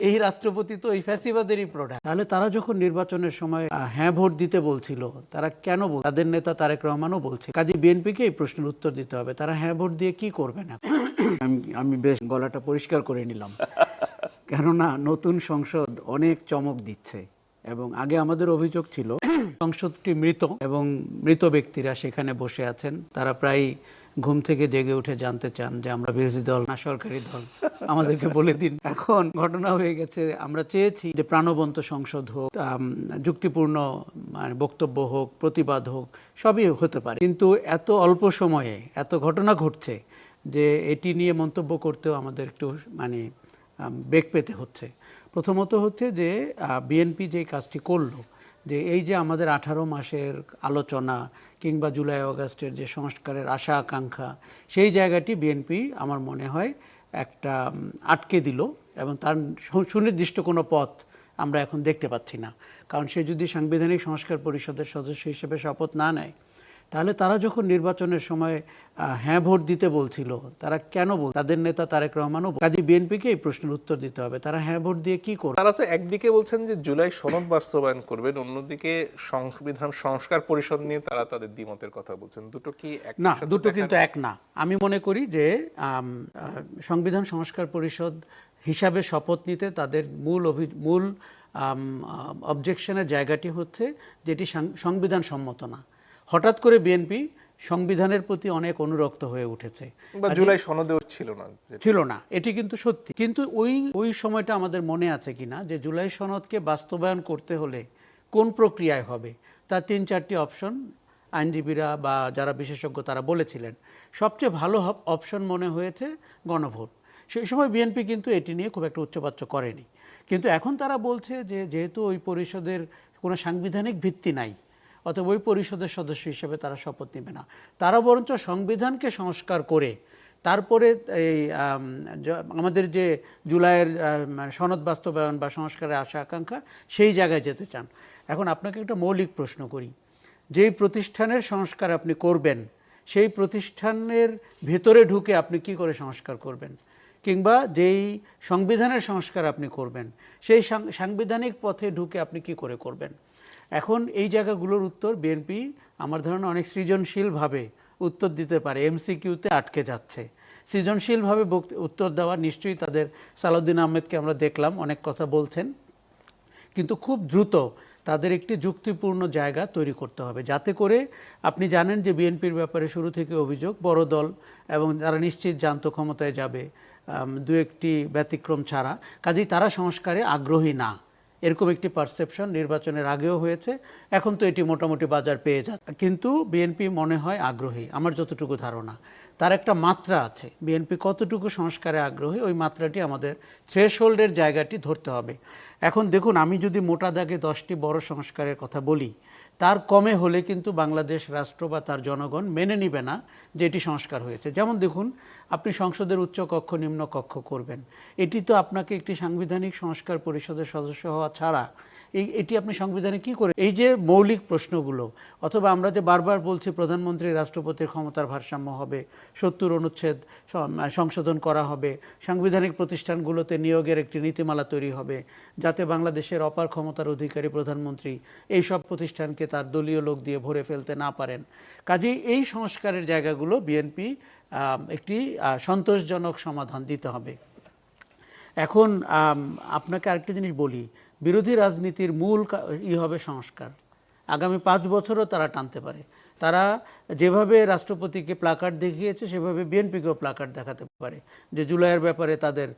এই রাষ্ট্রপতি তো এই ফ্যাসিবাদেরই প্রোডাক্ট। তাহলে তারা যখন নির্বাচনের সময় হ্যাঁ ভোট দিতে বলছিল, তারা কেন তাদের নেতা তারেক রহমানও বলছে, কাজে বিএনপিকে এই প্রশ্নের উত্তর দিতে হবে, তারা হ্যাঁ ভোট দিয়ে কি করবে না। আমি বেশ গলাটা পরিষ্কার করে নিলাম, কেননা নতুন সংসদ অনেক চমক দিচ্ছে এবং আগে আমাদের অভিযোগ ছিল সংসদটি মৃত এবং মৃত ব্যক্তিরা সেখানে বসে আছেন, তারা প্রায় ঘুম থেকে জেগে উঠে জানতে চান যে আমরা বিরোধী দল না সরকারি দল, আমাদেরকে বলে দিন। এখন ঘটনা হয়ে গেছে, আমরা চেয়েছি যে প্রাণবন্ত সংসদ হোক, যুক্তিপূর্ণ মানে বক্তব্য হোক, প্রতিবাদ হোক, সবই হতে পারে, কিন্তু এত অল্প সময়ে এত ঘটনা ঘটছে যে এটি নিয়ে মন্তব্য করতেও আমাদের একটু মানে বেগ পেতে হচ্ছে। প্রথমত হচ্ছে যে বিএনপি যে কাজটি করলো, যে এই যে আমাদের 18 মাসের আলোচনা কিংবা জুলাই আগস্টের যে সংস্কারের আশা আকাঙ্ক্ষা, সেই জায়গাটি বিএনপি আমার মনে হয় একটা আটকে দিল এবং তার সুনির্দিষ্ট কোনো পথ আমরা এখন দেখতে পাচ্ছি না। কারণ সে যদি সাংবিধানিক সংস্কার পরিষদের সদস্য হিসেবে শপথ না নেয়, তাহলে তারা যখন নির্বাচনের সময় হ্যাঁ ভোট দিতে বলছিল, তারা কেন তাদের নেতা তারেক রহমানও, কাজে বিএনপিকে এই প্রশ্নের উত্তর দিতে হবে, তারা হ্যাঁ ভোট দিয়ে কি করবে। তারা তো একদিকে বলছেন যে জুলাই সনদ বাস্তবায়ন করবেন, অন্যদিকে সংবিধান সংস্কার পরিষদ নিয়ে তারা তাদের দ্বিমতের কথা বলছেন। দুটো কি এক না? দুটো কিন্তু এক না। আমি মনে করি যে সংবিধান সংস্কার পরিষদ হিসাবে শপথ নিতে তাদের মূল অবজেকশনের জায়গাটি হচ্ছে যেটি সংবিধান সম্মত না। হঠাৎ করে বিএনপি সংবিধানের প্রতি অনেক অনুরক্ত হয়ে উঠেছে, জুলাই সনদেও ছিল না, এটি কিন্তু সত্যি। কিন্তু ওই সময়টা আমাদের মনে আছে কিনা যে জুলাই সনদকে বাস্তবায়ন করতে হলে কোন প্রক্রিয়ায় হবে, তার 3-4টি অপশন আইনজীবীরা বা যারা বিশেষজ্ঞ তারা বলেছিলেন। সবচেয়ে ভালো অপশন মনে হয়েছে গণভোট। সেই সময় বিএনপি কিন্তু এটি নিয়ে খুব একটা উচ্চবাচ্য করেনি, কিন্তু এখন তারা বলছে যে যেহেতু ওই পরিষদের কোনো সাংবিধানিক ভিত্তি নাই, অথবা ওই পরিষদের সদস্য হিসেবে তারা শপথ নেবে না, তারা বরঞ্চ সংবিধানকে সংস্কার করে তারপরে এই আমাদের যে জুলাইয়ের সনদ বাস্তবায়ন বা সংস্কারের আশা আকাঙ্ক্ষা সেই জায়গায় যেতে চান। এখন আপনাকে একটা মৌলিক প্রশ্ন করি, যেই প্রতিষ্ঠানের সংস্কার আপনি করবেন, সেই প্রতিষ্ঠানের ভেতরে ঢুকে আপনি কি করে সংস্কার করবেন, কিংবা যেই সংবিধানের সংস্কার আপনি করবেন, সেই সাংবিধানিক পথে ঢুকে আপনি কি করে করবেন। এখন এই জায়গাগুলোর উত্তর বিএনপি আমার ধারণা অনেক সৃজনশীলভাবে উত্তর দিতে পারে, এমসিকিউতে আটকে যাচ্ছে। সৃজনশীলভাবে উত্তর দেওয়া নিশ্চয়ই তাদের, সালাউদ্দিন আহমেদকে আমরা দেখলাম অনেক কথা বলছেন, কিন্তু খুব দ্রুত তাদের একটি যুক্তিপূর্ণ জায়গা তৈরি করতে হবে, যাতে করে আপনি জানেন যে বিএনপির ব্যাপারে শুরু থেকে অভিযোগ বড় দল এবং তারা নিশ্চিত জানতো ক্ষমতায় যাবে, দু একটি ব্যতিক্রম ছাড়া, কাজেই তারা সংস্কারে আগ্রহী না, এরকম একটি পারসেপশন নির্বাচনের আগেও হয়েছে। এখন তো এটি মোটামুটি বাজার পেয়ে যাচ্ছে, কিন্তু বিএনপি মনে হয় আগ্রহী। আমার যতটুকু ধারণা তার একটা মাত্রা আছে, বিএনপি কতটুকু সংস্কারে আগ্রহী ওই মাত্রাটি আমাদের থ্রেশহোল্ডের জায়গাটি ধরতে হবে। এখন দেখুন, আমি যদি মোটা দাগে 10টি বড় সংস্কারের কথা বলি, তার কমে হলে কিন্তু বাংলাদেশ রাষ্ট্র বা তার জনগণ মেনে নিবে না যে এটি সংস্কার হয়েছে। যেমন দেখুন, আপনি সংসদের উচ্চ কক্ষ নিম্ন কক্ষ করবেন, এটি তো আপনাকে একটি সাংবিধানিক সংস্কার পরিষদের সদস্য হওয়া ছাড়া এটি আপনি সংবিধানে কি করে, এই যে মৌলিক প্রশ্নগুলো, অথবা আমরা যে বারবার বলছি প্রধানমন্ত্রী রাষ্ট্রপতির ক্ষমতার ভারসাম্য হবে, 70 অনুচ্ছেদ সংশোধন করা হবে, সাংবিধানিক প্রতিষ্ঠানগুলোতে নিয়োগের একটি নীতিমালা তৈরি হবে, যাতে বাংলাদেশের অপার ক্ষমতার অধিকারী প্রধানমন্ত্রী এই সব প্রতিষ্ঠানকে তার দলীয় লোক দিয়ে ভরে ফেলতে না পারেন। কাজেই এই সংস্কারের জায়গাগুলো বিএনপি একটি সন্তোষজনক সমাধান দিতে হবে। এখন আপনাকে আরেকটা জিনিস বলি, বিরোধী রাজনীতির মূল হবে সংস্কার। আগামী 5 বছরও তারা টানতে পারে। তারা যেভাবে রাষ্ট্রপতিকে প্লাকার্ড দেখিয়েছে, সেভাবে বিএনপিকেও প্লাকার্ড দেখাতে পারে যে জুলাইয়ের ব্যাপারে তাদের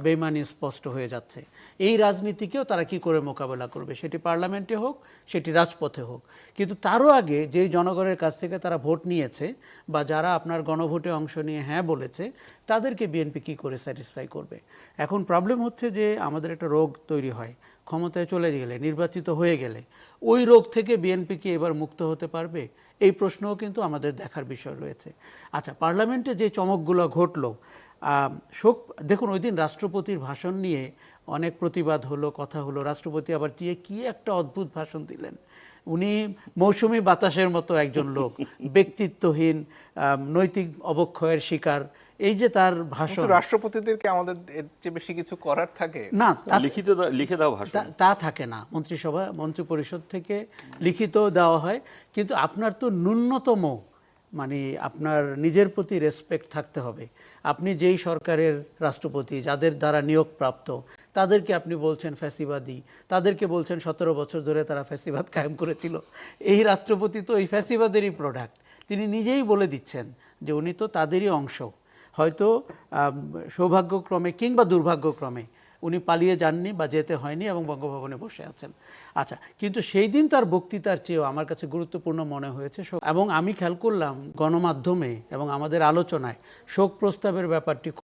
বেইমানি স্পষ্ট হয়ে যাচ্ছে। এই রাজনীতিকেও তারা কি করে মোকাবেলা করবে, সেটি পার্লামেন্টে হোক, সেটি রাজপথে হোক। কিন্তু তারও আগে যেই জনগণের কাছ থেকে তারা ভোট নিয়েছে বা যারা আপনার গণভোটে অংশ নিয়ে হ্যাঁ বলেছে, তাদেরকে বিএনপি কি করে স্যাটিসফাই করবে। এখন প্রবলেম হচ্ছে যে আমাদের একটা রোগ তৈরি হয়, ক্ষমতায় চলে গেলে, নির্বাচিত হয়ে গেলে ওই রোগ থেকে বিএনপি কি এবার মুক্ত হতে পারবে, এই প্রশ্নও কিন্তু আমাদের দেখার বিষয় রয়েছে। আচ্ছা, পার্লামেন্টে যে চমকগুলো ঘটলো, দেখুন ওই দিন রাষ্ট্রপতির ভাষণ নিয়ে অনেক প্রতিবাদ হলো, কথা হলো। রাষ্ট্রপতি আবার কি একটা অদ্ভুত ভাষণ দিলেন। উনি মৌসুমী বাতাসের মতো একজন লোক, ব্যক্তিত্বহীন, নৈতিক অবক্ষয়ের শিকার, এই যে তার ভাষণ, কিন্তু রাষ্ট্রপতিদেরকে আমাদের এর চেয়ে বেশি কিছু করার থাকে না লিখে দাও ভাষণ। তা থাকে না। মন্ত্রিসভা মন্ত্রিপরিষদ থেকে লিখিত দেওয়া হয়, কিন্তু আপনার তো ন্যূনতম মানে আপনার নিজের প্রতি রেসপেক্ট থাকতে হবে। আপনি যেই সরকারের রাষ্ট্রপতি, যাদের দ্বারা নিয়োগপ্রাপ্ত, তাদেরকে আপনি বলছেন ফ্যাসিবাদী, তাদেরকে বলছেন 17 বছর ধরে তারা ফ্যাসিবাদ কায়েম করেছিল। এই রাষ্ট্রপতি তো এই ফ্যাসিবাদেরই প্রোডাক্ট। তিনি নিজেই বলে দিচ্ছেন যে উনি তো তাদেরই অংশ। হয়তো সৌভাগ্যক্রমে কিংবা দুর্ভাগ্যক্রমে উনি পালিয়ে যাননি বা যেতে হয়নি এবং বঙ্গভবনে বসে আছেন। আচ্ছা, কিন্তু সেই দিন তার বক্তৃতার চেয়েও আমার কাছে গুরুত্বপূর্ণ মনে হয়েছে, এবং আমি খেয়াল করলাম গণমাধ্যমে এবং আমাদের আলোচনায় শোক প্রস্তাবের ব্যাপারটি